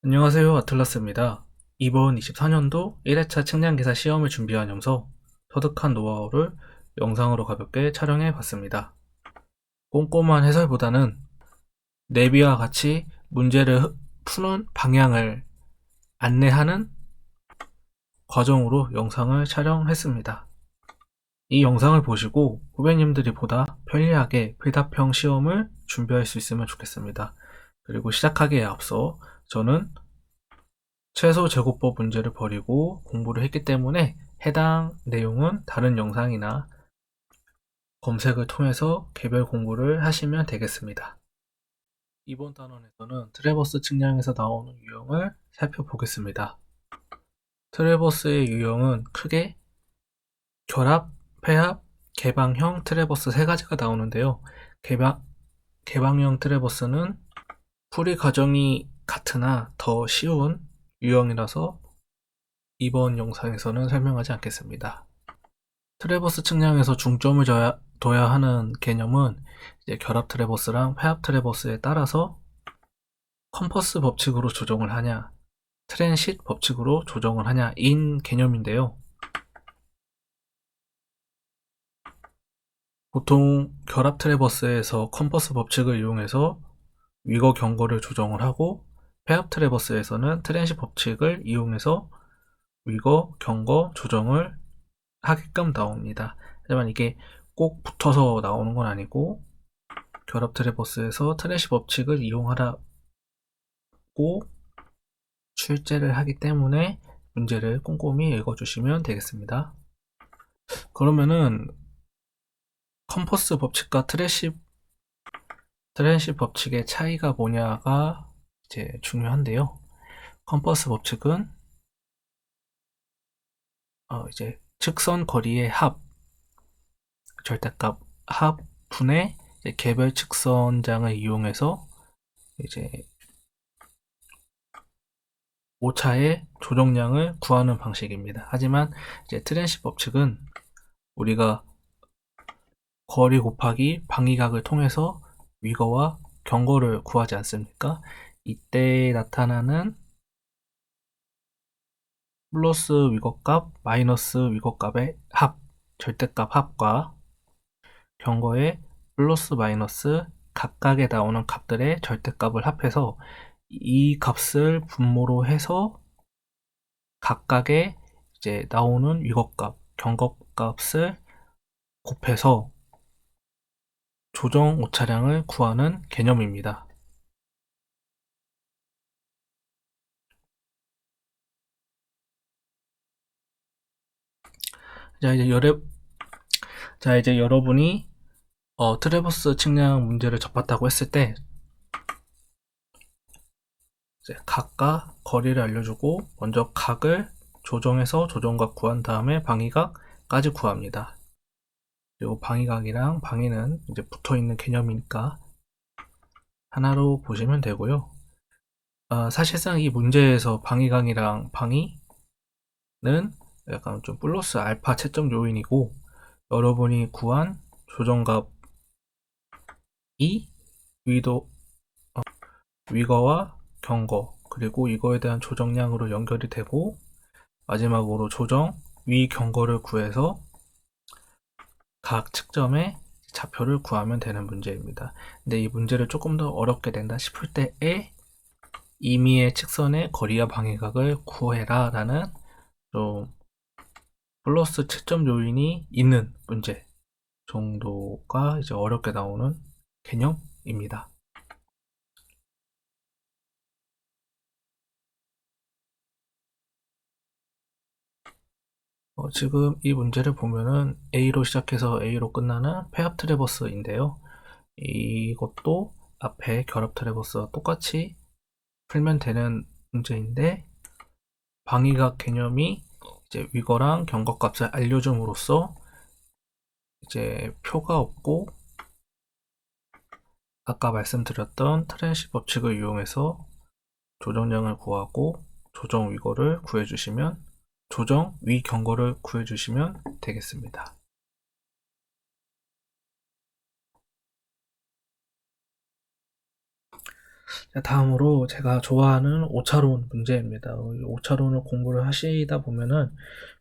안녕하세요. 아틀라스입니다. 이번 24년도 1회차 측량기사 시험을 준비하면서 터득한 노하우를 영상으로 가볍게 촬영해 봤습니다. 꼼꼼한 해설보다는 내비와 같이 문제를 푸는 방향을 안내하는 과정으로 영상을 촬영했습니다. 이 영상을 보시고 후배님들이 보다 편리하게 필답형 시험을 준비할 수 있으면 좋겠습니다. 그리고 시작하기에 앞서 저는 최소 제곱법 문제를 버리고 공부를 했기 때문에 해당 내용은 다른 영상이나 검색을 통해서 개별 공부를 하시면 되겠습니다. 이번 단원에서는 트래버스 측량에서 나오는 유형을 살펴보겠습니다. 트래버스의 유형은 크게 결합, 폐합, 개방형 트래버스 세 가지가 나오는데요. 개방형 트래버스는 풀이 과정이 같으나 더 쉬운 유형이라서 이번 영상에서는 설명하지 않겠습니다. 트래버스 측량에서 중점을 둬야 하는 개념은 이제 결합 트래버스랑 폐합 트래버스에 따라서 컴퍼스 법칙으로 조정을 하냐, 트랜싯 법칙으로 조정을 하냐 인 개념인데요. 보통 결합 트래버스에서 컴퍼스 법칙을 이용해서 위거 경거를 조정을 하고 폐합 트래버스에서는 트랜싯 법칙을 이용해서 위거 경거 조정을 하게끔 나옵니다. 하지만 이게 꼭 붙어서 나오는 건 아니고 결합 트래버스에서 트랜시 법칙을 이용하라고 출제를 하기 때문에 문제를 꼼꼼히 읽어주시면 되겠습니다. 그러면은 컴퍼스 법칙과 트랜시 법칙의 차이가 뭐냐가 이제 중요한데요. 컴퍼스 법칙은 이제 측선 거리의 합, 절대값 합 분의 개별 측선장을 이용해서 이제 오차의 조정량을 구하는 방식입니다. 하지만 이제 트랜시 법칙은 우리가 거리 곱하기 방위각을 통해서 위거와 경거를 구하지 않습니까? 이때 나타나는 플러스 위거값, 마이너스 위거값의 합, 절대값 합과 경거의 플러스 마이너스 각각에 나오는 값들의 절대값을 합해서 이 값을 분모로 해서 각각의 이제 나오는 위거값, 경거값을 곱해서 조정 오차량을 구하는 개념입니다. 자, 이제 여러분이 트래버스 측량 문제를 접했다고 했을 때 이제 각과 거리를 알려주고 먼저 각을 조정해서 조정각 구한 다음에 방위각까지 구합니다. 그리고 방위각이랑 방위는 이제 붙어있는 개념이니까 하나로 보시면 되고요. 사실상 이 문제에서 방위각이랑 방위는 약간 좀 플러스 알파 채점 요인이고 여러분이 구한 조정값이 위거와 경거 그리고 이거에 대한 조정량으로 연결이 되고 마지막으로 조정 위 경거를 구해서 각 측점의 좌표를 구하면 되는 문제입니다. 근데 이 문제를 조금 더 어렵게 된다 싶을 때에 임의의 측선의 거리와 방위각을 구해라 라는 좀 플러스 채점 요인이 있는 문제 정도가 이제 어렵게 나오는 개념입니다. 지금 이 문제를 보면은 A로 시작해서 A로 끝나는 폐합 트래버스인데요. 이것도 앞에 결합 트래버스와 똑같이 풀면 되는 문제인데 방위각 개념이 이제 위거랑 경거값을 알려줌으로써 이제 표가 없고 아까 말씀드렸던 트랜시 법칙을 이용해서 조정량을 구하고 조정 위거를 구해주시면 조정 위 경거를 구해주시면 되겠습니다. 자, 다음으로 제가 좋아하는 오차론 문제입니다. 오차론을 공부를 하시다 보면은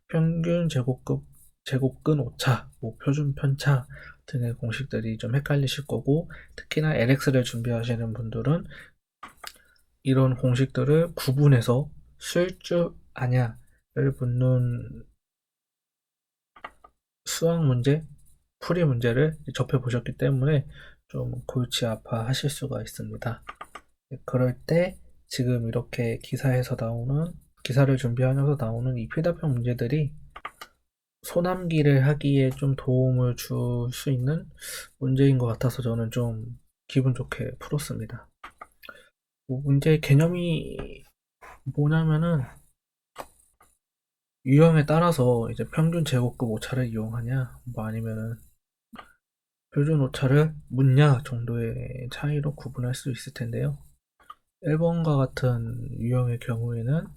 평균 제곱근 오차, 뭐 표준 편차 등의 공식들이 좀 헷갈리실 거고, 특히나 LX를 준비하시는 분들은 이런 공식들을 구분해서 쓸 줄 아냐를 묻는 수학 문제, 풀이 문제를 접해 보셨기 때문에 좀 골치 아파하실 수가 있습니다. 그럴 때 지금 이렇게 기사를 준비하면서 나오는 이 필답형 문제들이 소남기를 하기에 좀 도움을 줄 수 있는 문제인 것 같아서 저는 좀 기분 좋게 풀었습니다. 문제의 개념이 뭐냐면은 유형에 따라서 이제 평균 제곱급 오차를 이용하냐, 뭐 아니면은 표준 오차를 묻냐 정도의 차이로 구분할 수 있을 텐데요. 1번과 같은 유형의 경우에는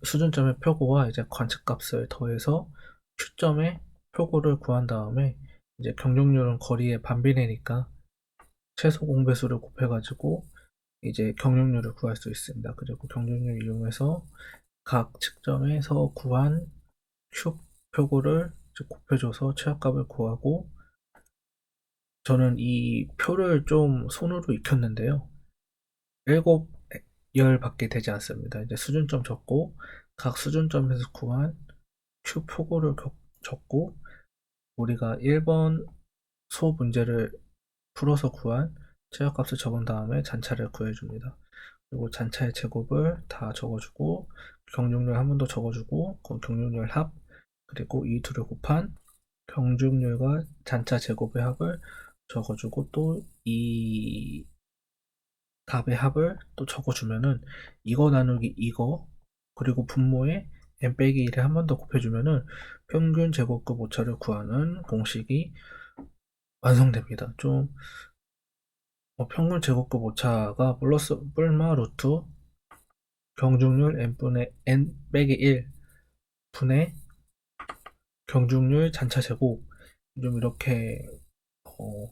수준점의 표고와 이제 관측값을 더해서 Q점의 표고를 구한 다음에 이제 경중률은 거리의 반비례니까 최소 공배수를 곱해가지고 이제 경중률을 구할 수 있습니다. 그리고 경중률 이용해서 각 측점에서 구한 Q 표고를 곱해줘서 최악값을 구하고, 저는 이 표를 좀 손으로 익혔는데요. 7열밖에 되지 않습니다. 이제 수준점 적고 각 수준점에서 구한 Q 표고를 적고 우리가 1번 소 문제를 풀어서 구한 최저값을 적은 다음에 잔차를 구해줍니다. 그리고 잔차의 제곱을 다 적어주고 경중률 한 번 더 적어주고 그럼 경중률 합, 그리고 이 둘을 곱한 경중률과 잔차 제곱의 합을 적어주고 또 이 답의 합을 또 적어주면은 이거 나누기 이거 그리고 분모에 n 빼기 1을 한 번 더 곱해주면은 평균 제곱급 오차를 구하는 공식이 완성됩니다. 좀 평균 제곱급 오차가 플러스 뿔마 루트 경중률 n분의 n 빼기 1 분의 경중률 잔차 제곱, 좀 이렇게 어,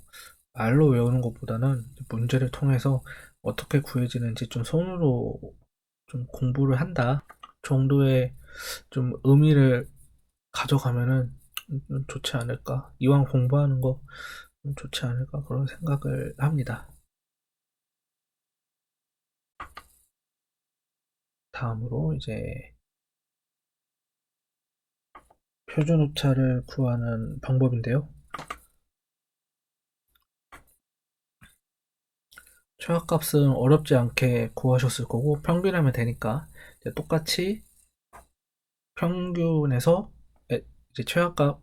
말로 외우는 것보다는 문제를 통해서 어떻게 구해지는지 좀 손으로 좀 공부를 한다 정도의 좀 의미를 가져가면은 좀 좋지 않을까. 이왕 공부하는 거 좀 좋지 않을까 그런 생각을 합니다. 다음으로 이제 표준 오차를 구하는 방법인데요. 최악값은 어렵지 않게 구하셨을 거고 평균하면 되니까 이제 똑같이 평균에서 이제 최악값을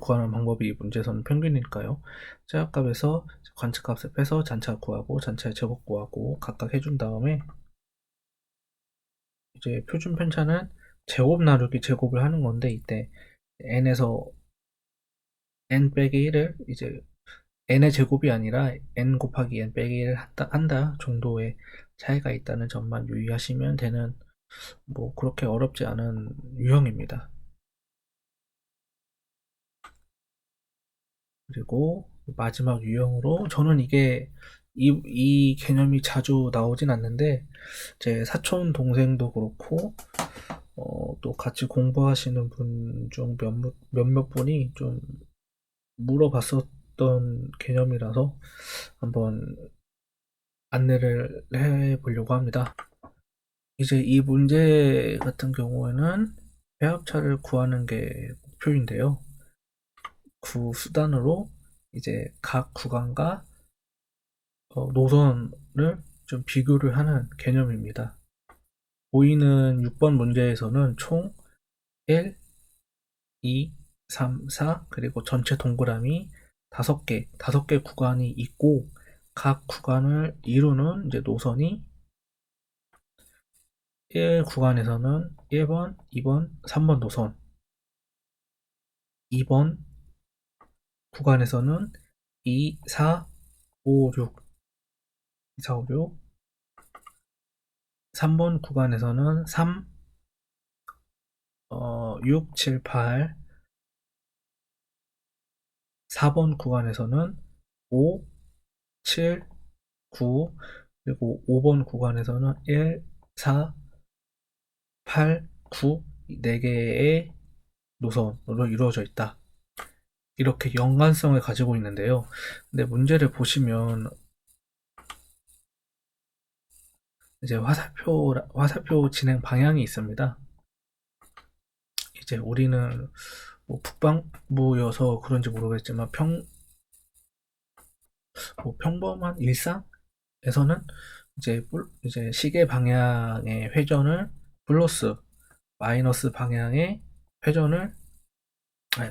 구하는 방법이 문제에서는 평균일까요? 최악값에서 관측값을 빼서 잔차 구하고 잔차의 제곱 구하고 각각 해준 다음에 이제 표준 편차는 제곱 나누기 제곱을 하는 건데, 이때 n에서 n 빼기 1을 이제 n의 제곱이 아니라 n 곱하기 n 빼기 1을 한다 정도의 차이가 있다는 점만 유의하시면 되는, 뭐 그렇게 어렵지 않은 유형입니다. 그리고 마지막 유형으로, 저는 이 개념이 자주 나오진 않는데 제 사촌 동생도 그렇고 또 같이 공부하시는 분 중 몇몇 분이 좀 물어봤었던 개념이라서 한번 안내를 해 보려고 합니다. 이제 이 문제 같은 경우에는 배합차를 구하는 게 목표인데요. 그 수단으로 이제 각 구간과 노선을 좀 비교를 하는 개념입니다. 보이는 6번 문제에서는 총 1, 2, 3, 4 그리고 전체 동그라미 5개 구간이 있고, 각 구간을 이루는 이제 노선이 1 구간에서는 1번, 2번, 3번 노선, 2번 구간에서는 2, 4, 5, 6, 2, 4, 5, 6, 3번 구간에서는 3, 6, 7, 8, 4번 구간에서는 5, 7, 9, 그리고 5번 구간에서는 1, 4, 8, 9, 4개의 노선으로 이루어져 있다. 이렇게 연관성을 가지고 있는데요. 근데 문제를 보시면 이제 화살표 진행 방향이 있습니다. 이제 우리는 뭐 북방부여서 그런지 모르겠지만 평범한 일상에서는 이제 시계 방향의 회전을 플러스 마이너스 방향의 회전을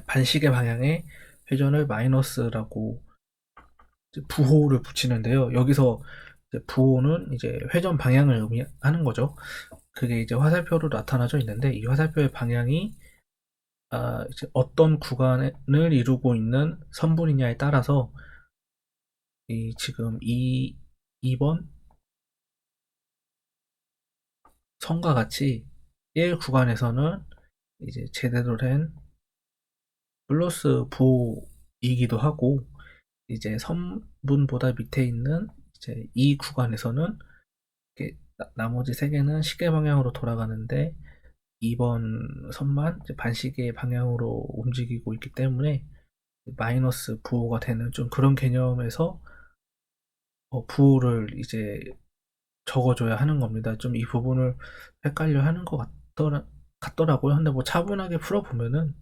반시계 방향의 회전을 마이너스라고 부호를 붙이는데요. 여기서 이제 부호는 이제 회전 방향을 의미하는 거죠. 그게 이제 화살표로 나타나져 있는데 이 화살표의 방향이 이제 어떤 구간을 이루고 있는 선분이냐에 따라서 지금 2번 선과 같이 1 구간에서는 이제 제대로 된 플러스 부호이기도 하고 이제 선분보다 밑에 있는 이제 이 구간에서는 나머지 세 개는 시계 방향으로 돌아가는데 2번 선만 반시계 방향으로 움직이고 있기 때문에 마이너스 부호가 되는 좀 그런 개념에서 부호를 이제 적어줘야 하는 겁니다. 좀 이 부분을 헷갈려 하는 것 같더라고요. 근데 뭐 차분하게 풀어보면은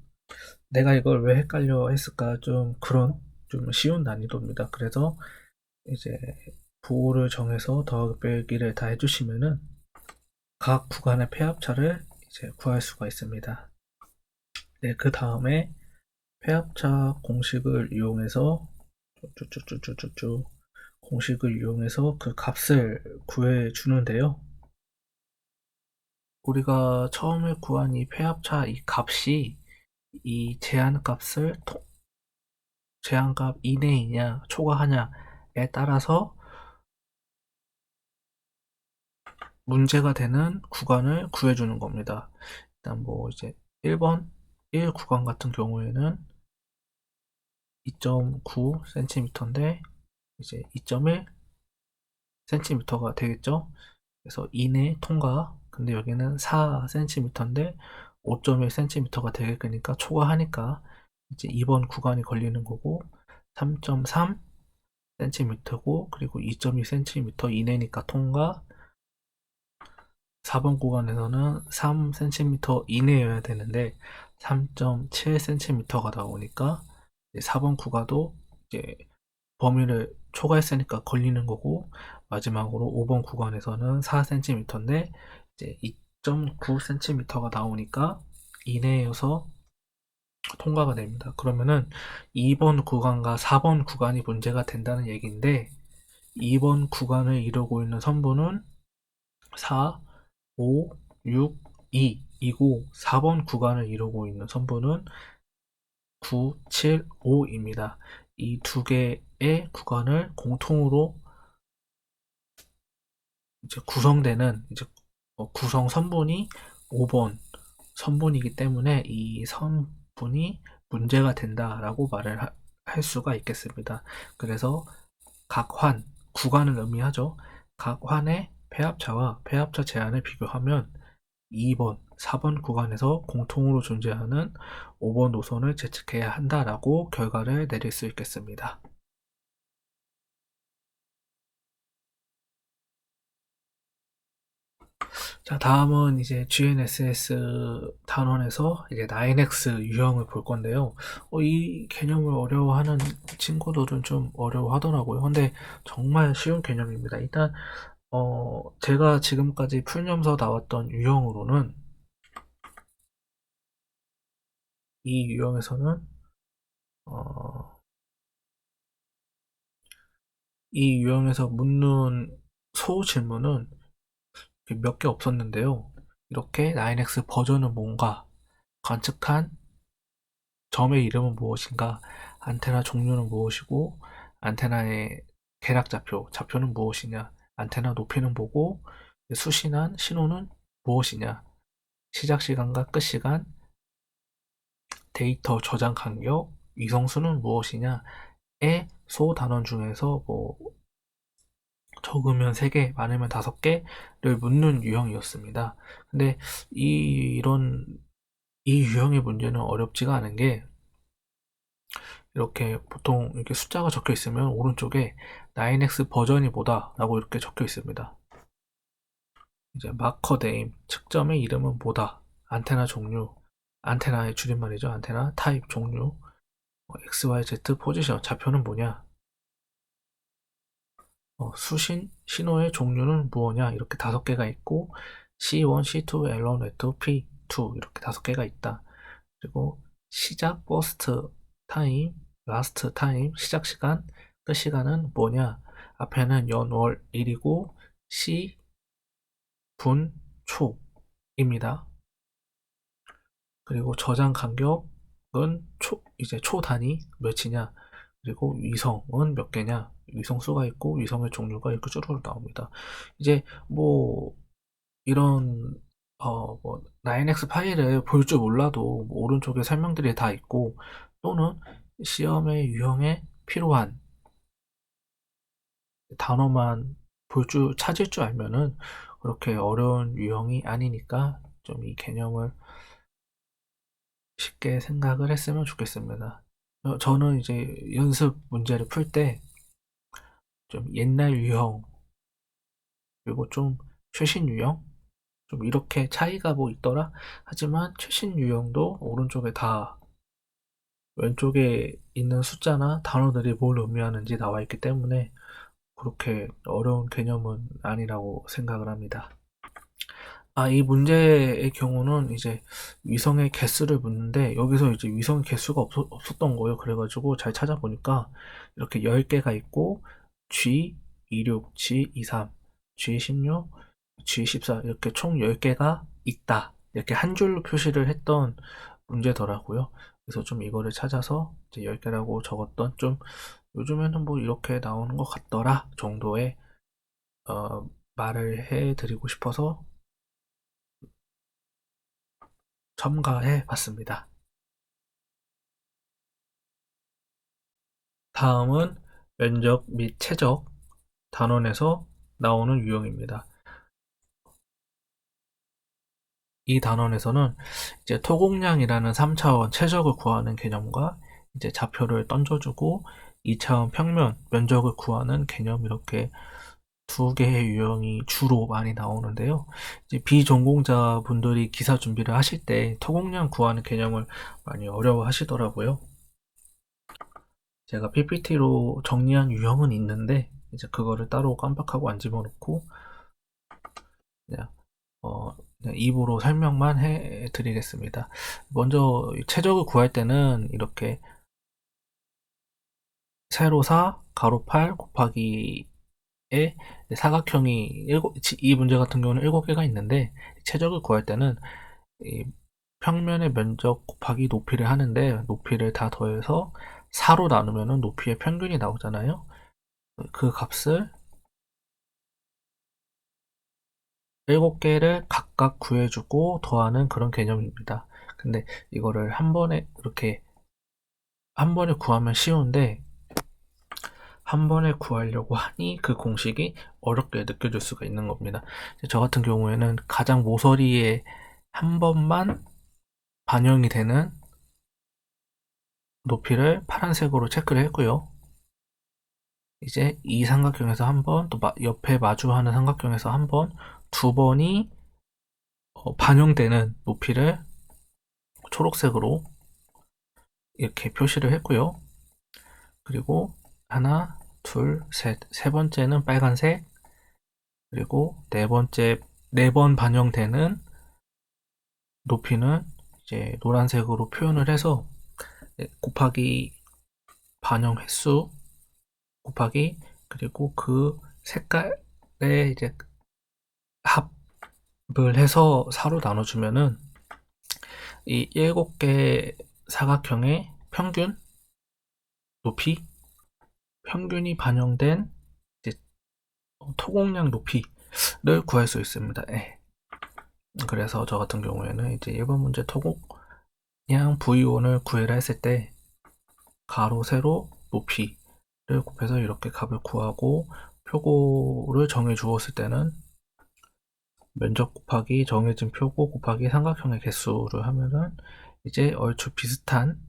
내가 이걸 왜 헷갈려 했을까 좀 그런 좀 쉬운 난이도입니다. 그래서 이제 부호를 정해서 더하기 빼기를 다 해주시면은 각 구간의 폐합차를 이제 구할 수가 있습니다. 네, 그 다음에 폐합차 공식을 이용해서 쭉쭉쭉쭉쭉 공식을 이용해서 그 값을 구해 주는데요. 우리가 처음에 구한 이 폐합차 이 값이 이 제한값 이내이냐 초과하냐에 따라서 문제가 되는 구간을 구해주는 겁니다. 일단 뭐 이제 1번 1 구간 같은 경우에는 2.9cm인데 이제 2.1cm가 되겠죠. 그래서 이내 통과. 근데 여기는 4cm인데 5.1cm가 되겠으니까 초과하니까 이제 2번 구간이 걸리는 거고 3.3cm고 그리고 2.2cm 이내니까 통과. 4번 구간에서는 3cm 이내여야 되는데 3.7cm가 나오니까 4번 구간도 이제 범위를 초과했으니까 걸리는 거고 마지막으로 5번 구간에서는 4cm인데 이제 2.9cm가 나오니까 이내여서 통과가 됩니다. 그러면은 2번 구간과 4번 구간이 문제가 된다는 얘기인데 2번 구간을 이루고 있는 선분은 4, 5, 6, 2이고 4번 구간을 이루고 있는 선분은 9, 7, 5입니다. 이 두 개의 구간을 공통으로 이제 구성되는 이제 구성 선분이 5번 선분이기 때문에 이 선분이 문제가 된다라고 말을 할 수가 있겠습니다. 그래서 각 구간을 의미하죠. 각 환의 폐합차와 폐합차 제한을 비교하면 2번, 4번 구간에서 공통으로 존재하는 5번 노선을 채측해야 한다라고 결과를 내릴 수 있겠습니다. 자, 다음은 이제 GNSS 단원에서 이제 9X 유형을 볼 건데요. 이 개념을 어려워하는 친구들은 좀 어려워하더라고요. 근데 정말 쉬운 개념입니다. 일단 제가 지금까지 풀면서 나왔던 유형으로는 이 유형에서는 어, 이 유형에서 묻는 소질문은 몇 개 없었는데요. 이렇게 9X 버전은 뭔가, 관측한 점의 이름은 무엇인가, 안테나 종류는 무엇이고, 안테나의 계략 좌표는 무엇이냐, 안테나 높이는 뭐고, 수신한 신호는 무엇이냐, 시작 시간과 끝 시간, 데이터 저장 간격, 위성수는 무엇이냐에 소 단원 중에서 뭐 적으면 3개, 많으면 5개를 묻는 유형이었습니다. 근데 이런 이 유형의 문제는 어렵지가 않은 게 이렇게 보통 이렇게 숫자가 적혀 있으면 오른쪽에 9x 버전이 뭐다 라고 이렇게 적혀 있습니다. 이제 마커 네임, 측정의 이름은 뭐다. 안테나 종류, 안테나의 줄임말이죠. 안테나 타입 종류, XYZ 포지션, 좌표는 뭐냐, 수신, 신호의 종류는 무엇냐, 이렇게 5개가 있고, C1, C2, L1, L2, P2 이렇게 5개가 있다. 그리고 시작, 버스트 타임, 라스트 타임, 시작 시간, 끝 시간은 뭐냐, 앞에는 연, 월, 일이고, 시, 분, 초입니다. 그리고 저장 간격은 이제 초 단위 몇이냐, 그리고 위성은 몇 개냐, 위성 수가 있고 위성의 종류가 이렇게 쭈루루 나옵니다. 이제 뭐 이런 뭐 9x 파일을 볼 줄 몰라도 뭐 오른쪽에 설명들이 다 있고 또는 시험의 유형에 필요한 단어만 찾을 줄 알면은 그렇게 어려운 유형이 아니니까 좀 이 개념을 쉽게 생각을 했으면 좋겠습니다. 저는 이제 연습 문제를 풀 때 좀 옛날 유형 그리고 좀 최신 유형 좀 이렇게 차이가 뭐 있더라 하지만 최신 유형도 오른쪽에 다 왼쪽에 있는 숫자나 단어들이 뭘 의미하는지 나와 있기 때문에 그렇게 어려운 개념은 아니라고 생각을 합니다. 이 문제의 경우는 이제 위성의 개수를 묻는데 여기서 이제 위성의 개수가 없었던 거예요. 그래가지고 잘 찾아보니까 이렇게 10개가 있고 G26, G23, G16, G14 이렇게 총 10개가 있다. 이렇게 한 줄로 표시를 했던 문제더라고요. 그래서 좀 이거를 찾아서 이제 10개라고 적었던 좀 요즘에는 뭐 이렇게 나오는 것 같더라 정도의 말을 해드리고 싶어서 첨가해 봤습니다. 다음은 면적 및 최적 단원에서 나오는 유형입니다. 이 단원에서는 이제 토공량이라는 3차원 최적을 구하는 개념과 이제 좌표를 던져주고 2차원 평면 면적을 구하는 개념 이렇게 2개의 유형이 주로 많이 나오는데요. 이제 비전공자분들이 기사 준비를 하실 때 토공량 구하는 개념을 많이 어려워하시더라고요. 제가 PPT로 정리한 유형은 있는데 이제 그거를 따로 깜빡하고 안 집어넣고 그냥 그냥 입으로 설명만 해드리겠습니다. 먼저 최적을 구할 때는 이렇게 세로 4, 가로 8 곱하기에 사각형이 이 문제 같은 경우는 7개가 있는데 최적을 구할 때는 이 평면의 면적 곱하기 높이를 하는데 높이를 다 더해서 4로 나누면 높이의 평균이 나오잖아요. 그 값을 7개를 각각 구해주고 더하는 그런 개념입니다. 근데 이거를 한 번에 구하면 쉬운데 한 번에 구하려고 하니 그 공식이 어렵게 느껴질 수가 있는 겁니다. 저 같은 경우에는 가장 모서리에 한 번만 반영이 되는 높이를 파란색으로 체크를 했고요. 이제 이 삼각형에서 한 번, 또 옆에 마주하는 삼각형에서 한 번, 2번이 반영되는 높이를 초록색으로 이렇게 표시를 했고요. 그리고 하나, 둘, 셋. 세 번째는 빨간색. 그리고 네 번째, 4번 반영되는 높이는 이제 노란색으로 표현을 해서 곱하기 반영 횟수 곱하기 그리고 그 색깔의 이제 합을 해서 4로 나눠주면은 이 7개 사각형의 평균 높이, 평균이 반영된 이제 토공량 높이를 구할 수 있습니다. 네. 그래서 저 같은 경우에는 이제 1번 문제 토공량 V1을 구해라 했을 때 가로 세로 높이 곱해서 이렇게 값을 구하고 표고를 정해 주었을 때는 면적 곱하기 정해진 표고 곱하기 삼각형의 개수를 하면은 이제 얼추 비슷한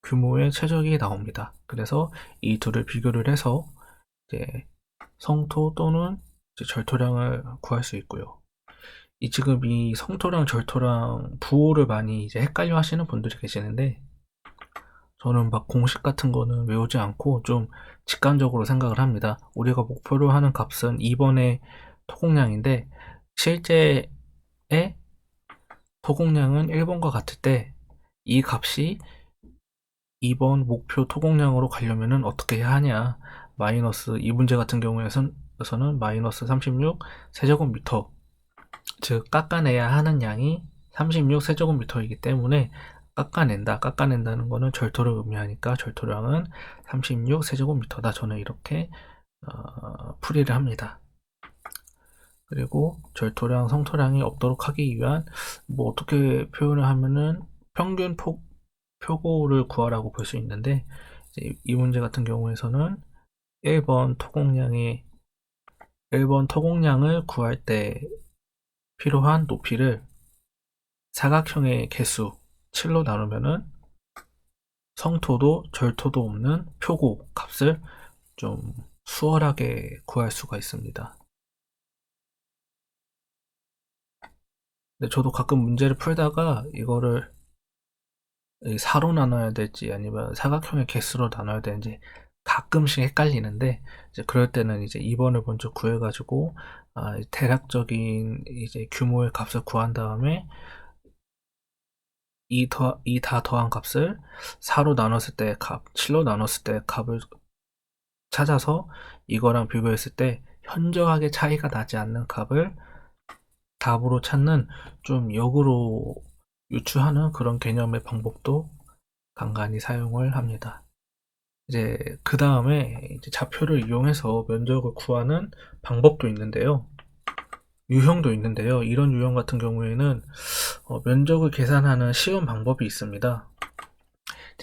규모의 최적이 나옵니다. 그래서 이 둘을 비교를 해서 이제 성토 또는 이제 절토량을 구할 수 있고요. 지금 이 성토랑 절토랑 부호를 많이 이제 헷갈려 하시는 분들이 계시는데, 저는 막 공식 같은 거는 외우지 않고 좀 직관적으로 생각을 합니다. 우리가 목표로 하는 값은 2번의 토공량인데, 실제의 토공량은 1번과 같을 때 이 값이 2번 목표 토공량으로 가려면은 어떻게 해야 하냐. 마이너스, 이 문제 같은 경우에서는 마이너스 36 세제곱미터, 즉 깎아내야 하는 양이 36 세제곱미터이기 때문에 깎아낸다는 거는 절토를 의미하니까 절토량은 36 세제곱미터다. 저는 이렇게 풀이를 합니다. 그리고 절토량, 성토량이 없도록 하기 위한 뭐 어떻게 표현을 하면은 평균 표고를 구하라고 볼 수 있는데, 이 문제 같은 경우에서는 1번 토공량을 구할 때 필요한 높이를 사각형의 개수 7로 나누면은 성토도 절토도 없는 표고 값을 좀 수월하게 구할 수가 있습니다. 근데 저도 가끔 문제를 풀다가 이거를 4로 나눠야 될지 아니면 사각형의 개수로 나눠야 되는지 가끔씩 헷갈리는데, 이제 그럴 때는 이제 2번을 먼저 구해가지고 대략적인 이제 규모의 값을 구한 다음에 이 다 더한 값을 4로 나눴을 때의 값, 7로 나눴을 때의 값을 찾아서 이거랑 비교했을 때 현저하게 차이가 나지 않는 값을 답으로 찾는, 좀 역으로 유추하는 그런 개념의 방법도 간간히 사용을 합니다. 이제 그 다음에 좌표를 이용해서 면적을 구하는 방법도 있는데요. 유형도 있는데요. 이런 유형 같은 경우에는 면적을 계산하는 쉬운 방법이 있습니다.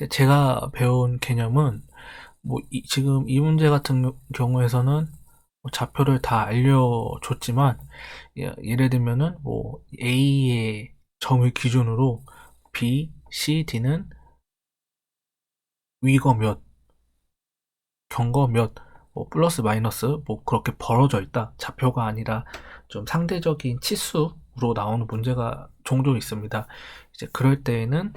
제가 배운 개념은 지금 이 문제 같은 경우에서는 좌표를 다 알려줬지만, 예를 들면은 A의 점을 기준으로 B, C, D는 위거 몇, 경거 몇, 플러스 마이너스 그렇게 벌어져 있다. 좌표가 아니라 좀 상대적인 치수로 나오는 문제가 종종 있습니다. 이제 그럴 때에는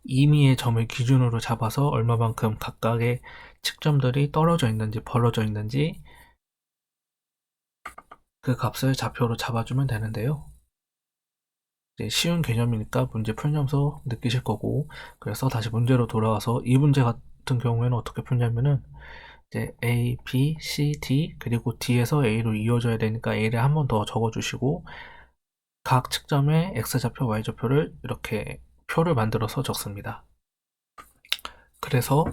임의의 점을 기준으로 잡아서 얼마만큼 각각의 측점들이 떨어져 있는지 벌어져 있는지 그 값을 좌표로 잡아주면 되는데요. 쉬운 개념이니까 문제 풀면서 느끼실 거고, 그래서 다시 문제로 돌아와서 이 문제 같은 경우에는 어떻게 풀냐면은 이제 A, B, C, D 그리고 D에서 A로 이어져야 되니까 A를 한 번 더 적어주시고, 각 측점의 X좌표, Y좌표를 이렇게 표를 만들어서 적습니다. 그래서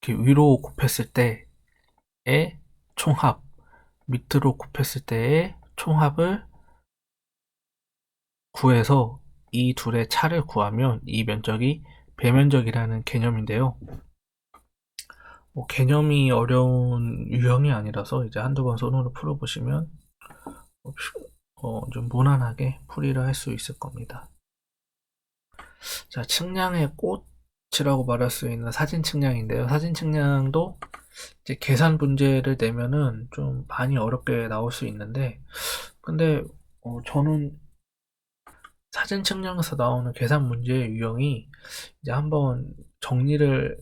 이렇게 위로 곱했을 때의 총합, 밑으로 곱했을 때의 총합을 구해서 이 둘의 차를 구하면 이 면적이 배면적이라는 개념인데요. 개념이 어려운 유형이 아니라서 이제 한두 번 손으로 풀어보시면 좀 무난하게 풀이를 할 수 있을 겁니다. 자, 측량의 꽃이라고 말할 수 있는 사진 측량인데요. 사진 측량도 이제 계산 문제를 내면은 좀 많이 어렵게 나올 수 있는데, 근데 저는 사진 측량에서 나오는 계산 문제의 유형이 이제 한번 정리를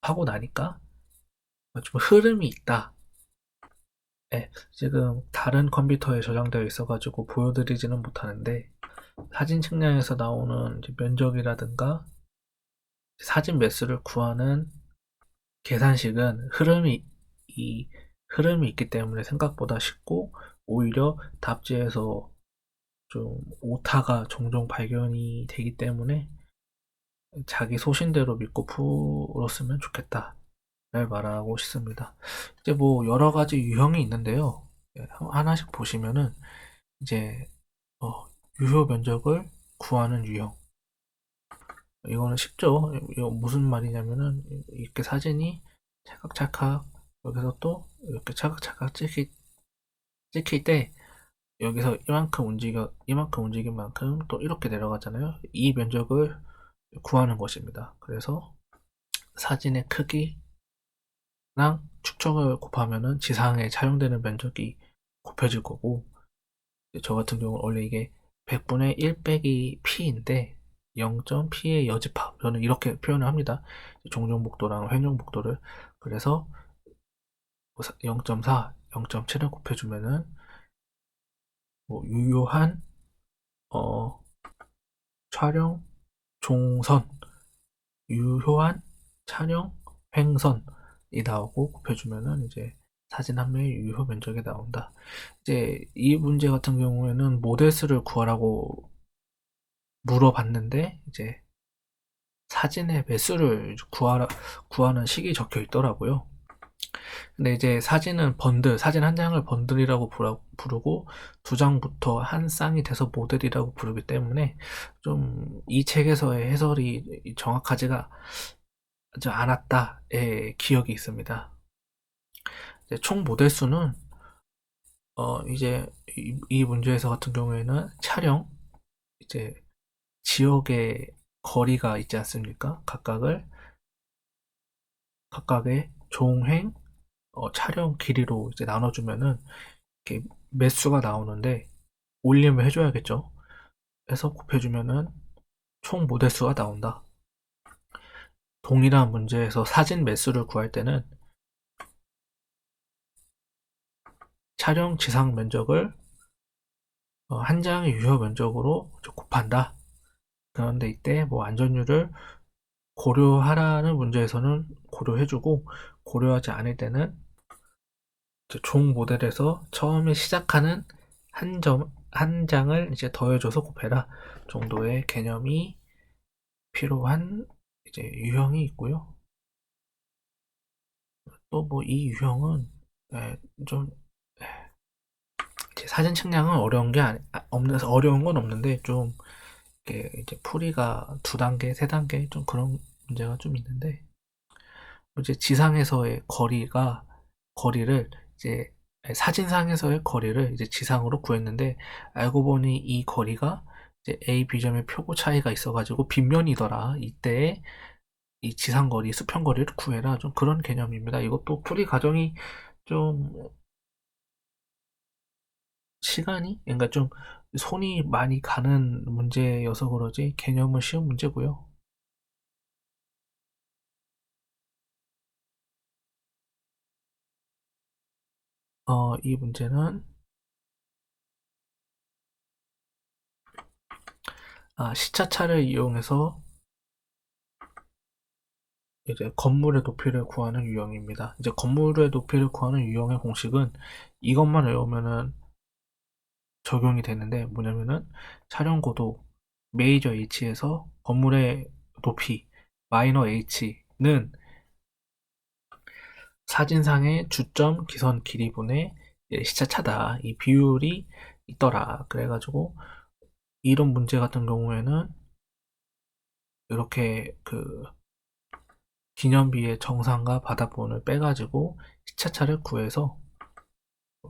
하고 나니까 좀 흐름이 있다. 네, 지금 다른 컴퓨터에 저장되어 있어가지고 보여드리지는 못하는데, 사진 측량에서 나오는 이제 면적이라든가 사진 매수를 구하는 계산식은 흐름이 있기 때문에 생각보다 쉽고, 오히려 답지에서 좀 오타가 종종 발견이 되기 때문에 자기 소신대로 믿고 풀었으면 좋겠다 를 말하고 싶습니다. 이제 여러 가지 유형이 있는데요. 하나씩 보시면은 이제 유효 면적을 구하는 유형, 이거는 쉽죠. 이거 무슨 말이냐면은 이렇게 사진이 찰칵찰칵 여기서 또 이렇게 찰칵찰칵 찍힐 때 여기서 이만큼 움직인 만큼 또 이렇게 내려가잖아요. 이 면적을 구하는 것입니다. 그래서 사진의 크기랑 축척을 곱하면은 지상에 촬영되는 면적이 곱해질 거고, 저 같은 경우는 원래 이게 100분의 1 빼기 p인데 0.p의 여집합, 저는 이렇게 표현을 합니다. 종용복도랑 횡령복도를. 그래서 0.4, 0.7을 곱해주면은 뭐 유효한 촬영 종선, 유효한 촬영 횡선이 나오고 곱해주면은 이제 사진 한枚유효 면적이 나온다. 이제 이 문제 같은 경우에는 모델 수를 구하라고 물어봤는데 이제 사진의 매수를 구하는 식이 적혀 있더라고요. 근데 이제 사진은 번들, 사진 한 장을 번들이라고 부르고 두 장부터 한 쌍이 돼서 모델이라고 부르기 때문에 좀 이 책에서의 해설이 정확하지가 않았다의 기억이 있습니다. 이제 총 모델 수는 이제 이 문제에서 같은 경우에는 촬영 이제 지역의 거리가 있지 않습니까? 각각의 종횡 촬영 길이로 이제 나눠주면은 이렇게 매수가 나오는데 올림을 해줘야겠죠. 해서 곱해주면은 총 모대수가 나온다. 동일한 문제에서 사진 매수를 구할 때는 촬영 지상 면적을 한 장의 유효 면적으로 곱한다. 그런데 이때 뭐 안전율을 고려하라는 문제에서는 고려해주고, 고려하지 않을 때는 종 모델에서 처음에 시작하는 한 장을 이제 더해줘서 곱해라 정도의 개념이 필요한 이제 유형이 있고요. 또 뭐 이 유형은 좀 사진 측량은 어려운 건 없는데 좀 이렇게 이제 풀이가 두 단계, 세 단계 좀 그런 문제가 좀 있는데, 이제 지상에서의 거리를 이제 사진상에서의 거리를 이제 지상으로 구했는데 알고 보니 이 거리가 이제 A, B점의 표고 차이가 있어가지고 빗면이더라. 이때 이 지상거리, 수평거리를 구해라. 좀 그런 개념입니다. 이것도 풀이 과정이 좀 그러니까 좀 손이 많이 가는 문제여서 그러지 개념은 쉬운 문제고요. 이 문제는 시차차를 이용해서 이제 건물의 높이를 구하는 유형입니다. 이제 건물의 높이를 구하는 유형의 공식은 이것만 외우면은 적용이 되는데, 뭐냐면은 촬영고도 메이저 H에서 건물의 높이 마이너 H는 사진상의 주점 기선 길이분의 시차차다. 이 비율이 있더라. 그래가지고 이런 문제 같은 경우에는 이렇게 그 기념비의 정상과 바닥부분을 빼가지고 시차차를 구해서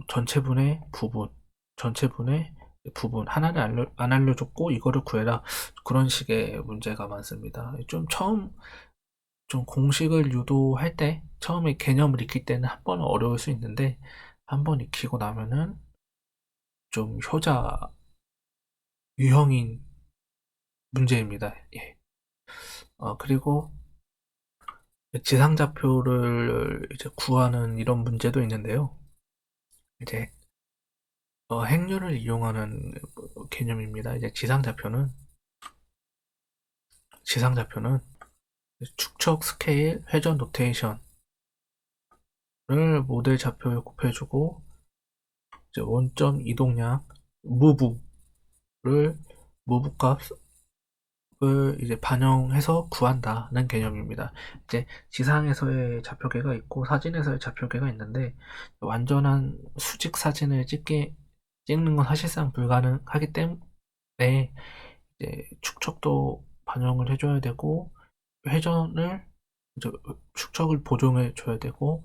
전체분의 부분, 전체분의 부분 하나를 안 알려줬고 이거를 구해라, 그런 식의 문제가 많습니다. 좀 공식을 유도할 때 처음에 개념을 익힐 때는 한 번은 어려울 수 있는데 한 번 익히고 나면은 좀 효자 유형인 문제입니다. 예. 그리고 지상좌표를 이제 구하는 이런 문제도 있는데요. 이제 행렬을 이용하는 개념입니다. 이제 지상좌표는 축척 스케일 회전 노테이션을 모델 좌표에 곱해주고 이제 원점 이동량 무브를 무브 값을 이제 반영해서 구한다는 개념입니다. 이제 지상에서의 좌표계가 있고 사진에서의 좌표계가 있는데 완전한 수직 사진을 찍는 건 사실상 불가능하기 때문에 이제 축척도 반영을 해줘야 되고, 회전을, 이제 축척을 보정해 줘야 되고,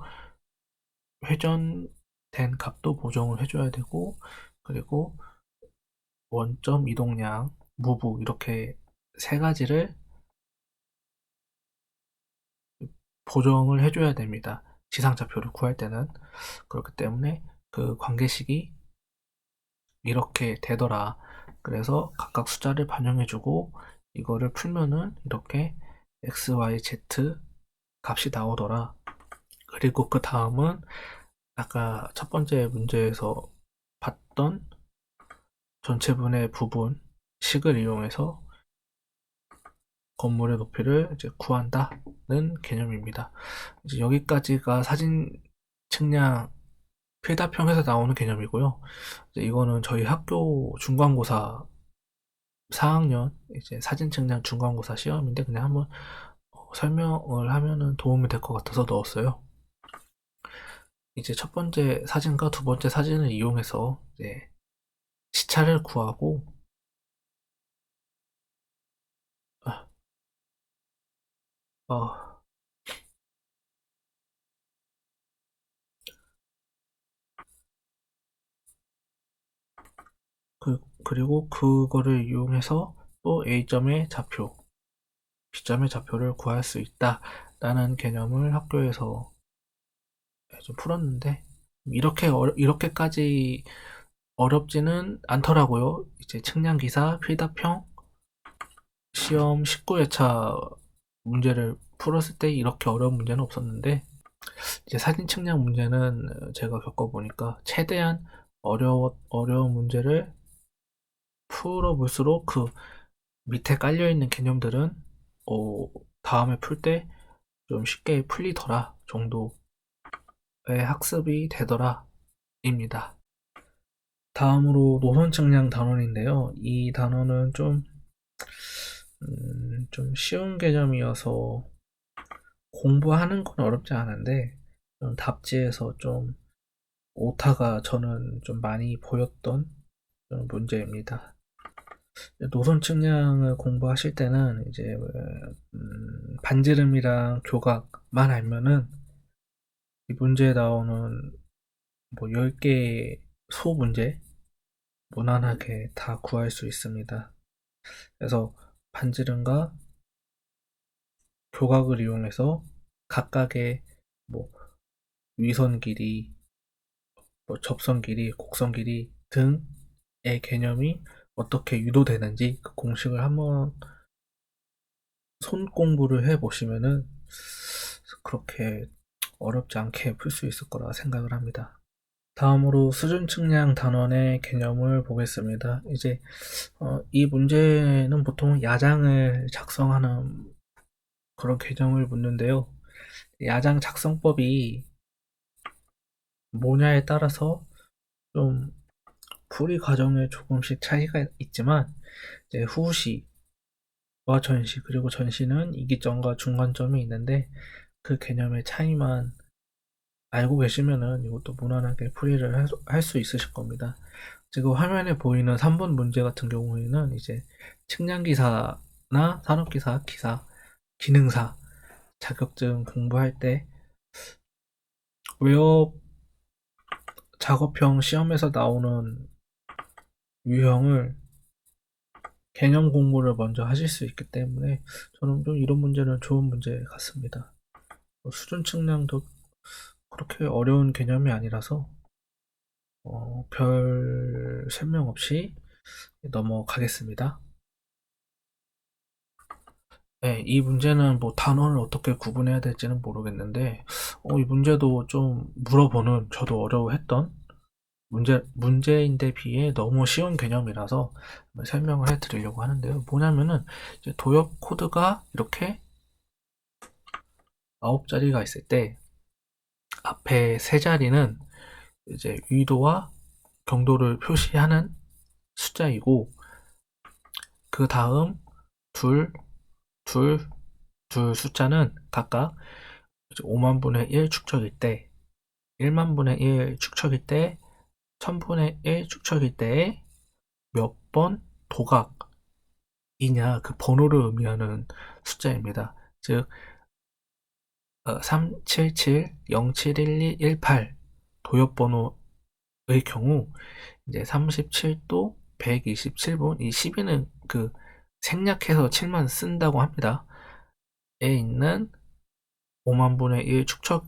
회전된 값도 보정을 해줘야 되고, 그리고 원점 이동량, 무브, 이렇게 세 가지를 보정을 해줘야 됩니다. 지상차표를 구할 때는. 그렇기 때문에 그 관계식이 이렇게 되더라. 그래서 각각 숫자를 반영해주고, 이거를 풀면은 이렇게 x, y, z 값이 나오더라. 그리고 그 다음은 아까 첫 번째 문제에서 봤던 전체분의 부분 식을 이용해서 건물의 높이를 이제 구한다는 개념입니다. 이제 여기까지가 사진 측량 필답형에서 나오는 개념이고요. 이제 이거는 저희 학교 중간고사 4학년 이제 사진 측량 중간고사 시험인데 그냥 한번 설명을 하면은 도움이 될 것 같아서 넣었어요. 이제 첫 번째 사진과 두 번째 사진을 이용해서 이제 시차를 구하고, 아, 어, 그리고 그거를 이용해서 또 A점의 좌표, B점의 좌표를 구할 수 있다라는 개념을 학교에서 좀 풀었는데, 이렇게까지 어렵지는 않더라고요. 이제 측량기사 필답형 시험 19회차 문제를 풀었을 때 이렇게 어려운 문제는 없었는데, 이제 사진 측량 문제는 제가 겪어보니까 최대한 어려운 문제를 풀어볼수록 그 밑에 깔려있는 개념들은 어, 다음에 풀 때 좀 쉽게 풀리더라 정도의 학습이 되더라 입니다. 다음으로 노선 측량 단원인데요. 이 단원은 좀 쉬운 개념이어서 공부하는 건 어렵지 않은데 좀 답지에서 좀 오타가 저는 좀 많이 보였던 그런 문제입니다. 노선 측량을 공부하실 때는 이제 반지름이랑 교각만 알면은 이 문제에 나오는 뭐 10개 소문제 무난하게 다 구할 수 있습니다. 그래서 반지름과 교각을 이용해서 각각의 뭐 위선 길이, 뭐 접선 길이, 곡선 길이 등의 개념이 어떻게 유도되는지 그 공식을 한번 손 공부를 해 보시면은 그렇게 어렵지 않게 풀 수 있을 거라 생각을 합니다. 다음으로 수준 측량 단원의 개념을 보겠습니다. 이제 이 문제는 보통 야장을 작성하는 그런 개념을 묻는데요. 야장 작성법이 뭐냐에 따라서 좀 풀이 과정에 조금씩 차이가 있지만 이제 후시와 전시 그리고 전시는 이기점과 중간점이 있는데 그 개념의 차이만 알고 계시면은 이것도 무난하게 풀이를 할 수 있으실 겁니다. 지금 화면에 보이는 3번 문제 같은 경우에는 이제 측량기사나 산업기사, 기사, 기능사 자격증 공부할 때 웨어 작업형 시험에서 나오는 유형을 개념 공부를 먼저 하실 수 있기 때문에 저는 좀 이런 문제는 좋은 문제 같습니다. 수준 측량도 그렇게 어려운 개념이 아니라서 별 설명 없이 넘어가겠습니다. 네, 이 문제는 뭐 단원을 어떻게 구분해야 될지는 모르겠는데 이 문제도 좀 물어보는 저도 어려워했던 문제인데 비해 너무 쉬운 개념이라서 설명을 해드리려고 하는데요. 뭐냐면은 이제 도역 코드가 이렇게 9자리가 있을 때 앞에 세 자리는 이제 위도와 경도를 표시하는 숫자이고 그 다음 둘, 둘, 둘 숫자는 각각 5만분의 1 축척일 때, 1만분의 1 축척일 때, 1000분의 1 축척일 때에 몇 번 도각 이냐 그 번호를 의미하는 숫자입니다. 즉 377-071218 도엽번호의 경우 이제 37도 127분 이 12는 그 생략해서 7만 쓴다고 합니다. 에 있는 5만 분의 1 축척에서의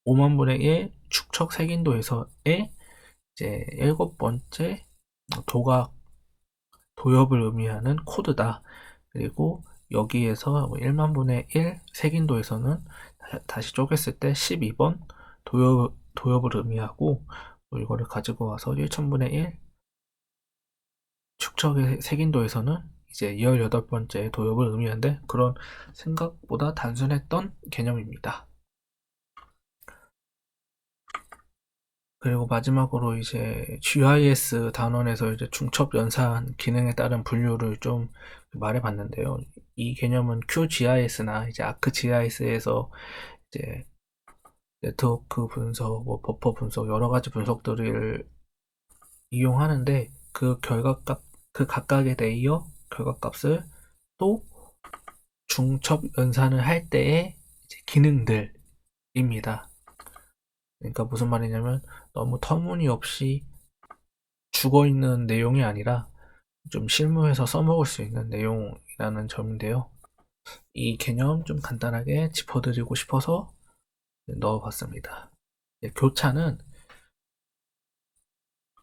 5만 분의 1 축척 색인도에서의 이제 일곱 번째 도각 도엽을 의미하는 코드다. 그리고 여기에서 1만 분의 1 색인도에서는 다시 쪼갰을 때 12번 도엽을 의미하고 이거를 가지고 와서 1000분의 1 축척의 색인도에서는 이제 18번째 도엽을 의미하는데 그런 생각보다 단순했던 개념입니다. 그리고 마지막으로 이제 GIS 단원에서 이제 중첩 연산 기능에 따른 분류를 좀 말해봤는데요. 이 개념은 QGIS나 이제 ArcGIS에서 이제 네트워크 분석, 뭐 버퍼 분석 여러 가지 분석들을 이용하는데 그 각각의 레이어 결과값을 또 중첩 연산을 할 때의 이제 기능들입니다. 그러니까 무슨 말이냐면 너무 터무니없이 죽어있는 내용이 아니라 좀 실무에서 써먹을 수 있는 내용이라는 점인데요. 이 개념 좀 간단하게 짚어드리고 싶어서 넣어봤습니다. 교차는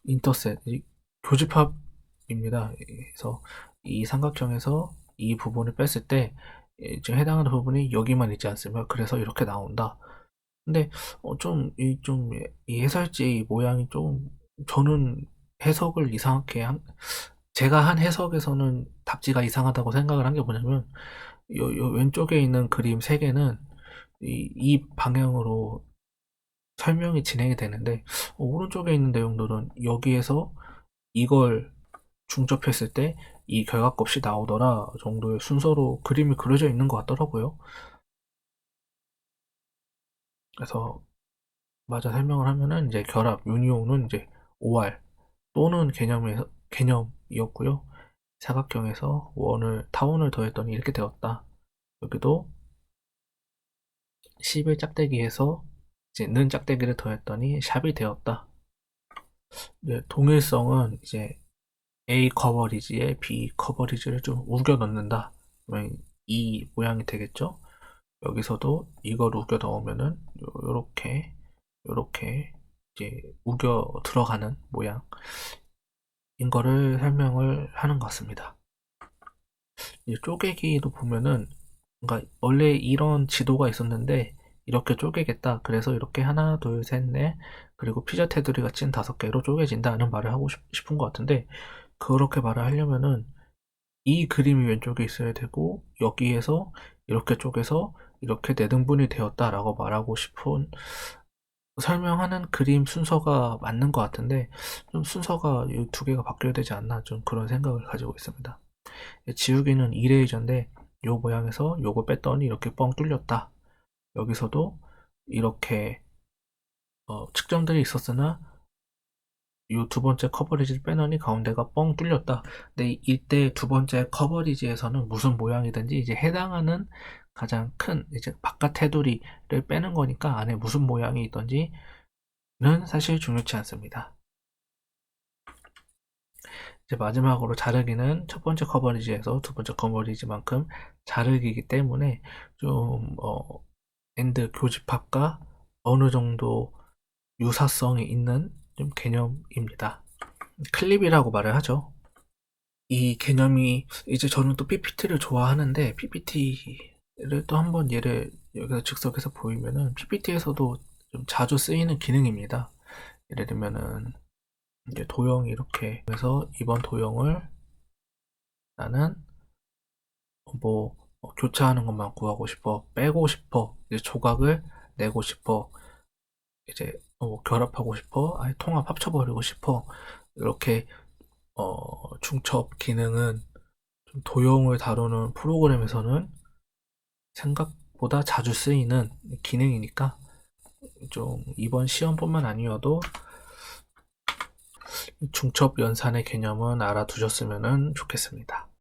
인터셋, 교집합입니다. 그래서 이 삼각형에서 이 부분을 뺐을 때 지금 해당하는 부분이 여기만 있지 않습니까? 그래서 이렇게 나온다. 근데 이 해설지 모양이 좀 저는 해석을 이상하게 제가 한 해석에서는 답지가 이상하다고 생각을 한 게 뭐냐면 요 왼쪽에 있는 그림 3개는 이 방향으로 설명이 진행이 되는데 오른쪽에 있는 내용들은 여기에서 이걸 중첩했을 때 이 결과값이 나오더라 정도의 순서로 그림이 그려져 있는 것 같더라고요. 그래서 마저 설명을 하면은 이제 결합, 유니온은 이제 OR 또는 개념이었고요. 사각형에서 타원을 더했더니 이렇게 되었다. 여기도 10의 짝대기에서 이제 는 짝대기를 더했더니 샵이 되었다. 이제 동일성은 이제 A 커버리지에 B 커버리지를 좀 우겨 넣는다. 그러면 이 모양이 되겠죠? 여기서도 이걸 우겨 넣으면은 요렇게 이제 우겨 들어가는 모양인 거를 설명을 하는 것 같습니다. 이 쪼개기도 보면은 그러니까 원래 이런 지도가 있었는데 이렇게 쪼개겠다. 그래서 이렇게 하나, 둘, 셋, 넷 그리고 피자 테두리가 찐 5개로 쪼개진다는 말을 하고 싶은 것 같은데 그렇게 말을 하려면은 이 그림이 왼쪽에 있어야 되고 여기에서 이렇게 쪼개서 이렇게 4등분이 되었다라고 말하고 싶은 설명하는 그림 순서가 맞는 것 같은데 좀 순서가 이 2개가 바뀌어야 되지 않나 좀 그런 생각을 가지고 있습니다. 지우개는 이레이저인데 요 모양에서 요거 뺐더니 이렇게 뻥 뚫렸다. 여기서도 이렇게 측정들이 있었으나 요 두 번째 커버리지를 빼더니 가운데가 뻥 뚫렸다. 근데 이때 두 번째 커버리지에서는 무슨 모양이든지 이제 해당하는 가장 큰 이제 바깥 테두리를 빼는 거니까 안에 무슨 모양이 있던지는 사실 중요치 않습니다. 이제 마지막으로 자르기는 첫 번째 커버리지에서 두 번째 커버리지만큼 자르기이기 때문에 좀 엔드 교집합과 어느 정도 유사성이 있는 좀 개념입니다. 클립이라고 말을 하죠. 이 개념이 이제 저는 또 PPT를 좋아하는데 PPT를 또 한번 예를 여기서 즉석에서 보이면은 PPT에서도 좀 자주 쓰이는 기능입니다. 예를 들면은 이제 도형이 이렇게 해서 이번 도형을 나는 뭐 교차하는 것만 구하고 싶어, 빼고 싶어, 이제 조각을 내고 싶어, 이제 결합하고 싶어, 아예 통합 합쳐버리고 싶어. 이렇게 중첩 기능은 좀 도형을 다루는 프로그램에서는 생각보다 자주 쓰이는 기능이니까 좀 이번 시험뿐만 아니어도 중첩 연산의 개념은 알아두셨으면 좋겠습니다.